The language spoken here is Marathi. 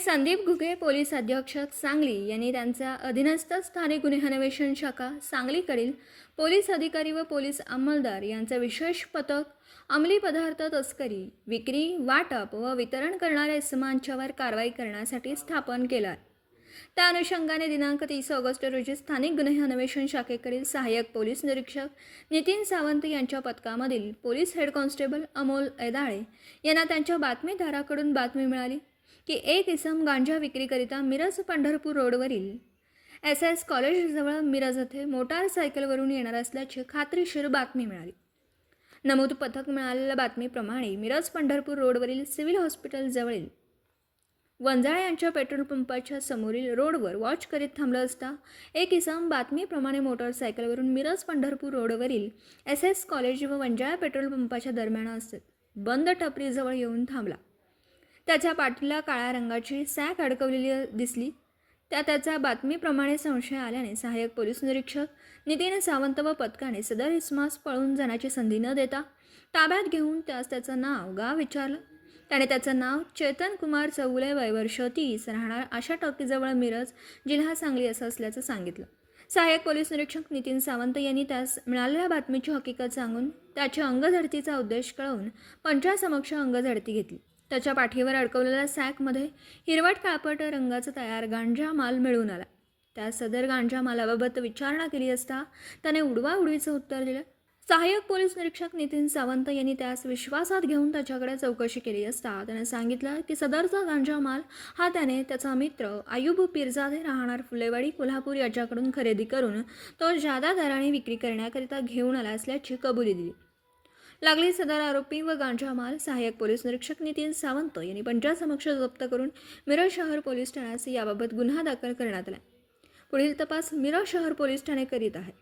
संदीप घुगे पोलीस अधीक्षक सांगली यांनी त्यांच्या अधीनस्थ स्थानिक गुन्हे अन्वेषण शाखा सांगलीकडील पोलीस अधिकारी व पोलीस अंमलदार यांचे विशेष पथक अंमली पदार्थ तस्करी, विक्री, वाटप व वितरण करणाऱ्या इसमांच्यावर कारवाई करण्यासाठी स्थापन केलं आहे. त्या अनुषंगाने दिनांक 30 ऑगस्ट रोजी स्थानिक गुन्हे अन्वेषण शाखेकडील सहाय्यक पोलीस निरीक्षक नितीन सावंत यांच्या पथकामधील पोलीस हेड कॉन्स्टेबल अमोल एदाळे यांना त्यांच्या बातमीदाराकडून बातमी मिळाली की एक इसम गांजा विक्रीकरिता मिरज पंढरपूर रोडवरील SS कॉलेजजवळ मिरज येथे मोटारसायकलवरून येणार असल्याची खात्रीशीर बातमी मिळाली. नमूद पथक मिळालेल्या बातमीप्रमाणे मिरज पंढरपूर रोडवरील सिव्हिल हॉस्पिटल जवळील वंजाळे यांच्या पेट्रोल पंपाच्या समोरील रोडवर वॉच करीत थांबला असता एक इसम बातमीप्रमाणे मोटारसायकलवरून मिरज पंढरपूर रोडवरील SS कॉलेज व वंजाळा पेट्रोल पंपाच्या दरम्यान असत बंद टपरीजवळ येऊन थांबला. त्याच्या पाठीला काळ्या रंगाची सॅक अडकवलेली दिसली. त्याच्या बातमीप्रमाणे संशय आल्याने सहाय्यक पोलीस निरीक्षक नितीन सावंत व पथकाने सदर इसमास पळून जाण्याची संधी न देता ताब्यात घेऊन त्याचं नाव गाव विचारलं. त्याने त्याचं नाव चेतन कुमार चौगुले, वय वर्ष 30, राहणार आशा टॉकीजवळ मिरज, जिल्हा सांगली असं असल्याचं सांगितलं. सहाय्यक पोलीस निरीक्षक नितीन सावंत यांनी त्यास मिळालेल्या बातमीची हकीकत सांगून त्याच्या अंगझडतीचा उद्देश कळवून पंचासमक्ष अंगझडती घेतली. त्याच्या पाठीवर अडकवलेल्या सॅकमध्ये हिरवट काळपट रंगाचा तयार गांजा माल मिळून आला. त्या सदर गांजा मालाबाबत विचारणा केली असता त्याने उडवाउडवीचं उत्तर दिलं. सहाय्यक पोलीस निरीक्षक नितीन सावंत यांनी त्यास विश्वासात घेऊन त्याच्याकडे चौकशी केली असता त्याने सांगितलं की सदरचा गांजा माल हा त्याने त्याचा मित्र आयुब पिरजादे, राहणार फुलेवाडी, कोल्हापूर याच्याकडून खरेदी करून तो जादा दराने विक्री करण्याकरिता घेऊन आला असल्याची कबुली दिली. लागली सदर आरोपी व गांजा माल सहाय्यक पोलीस निरीक्षक नितीन सावंत यांनी पंचासमक्ष जप्त करून मिरज शहर पोलीस ठाण्यास याबाबत गुन्हा दाखल करण्यात आला. पुढील तपास मिरज शहर पोलीस ठाणे करीत आहे.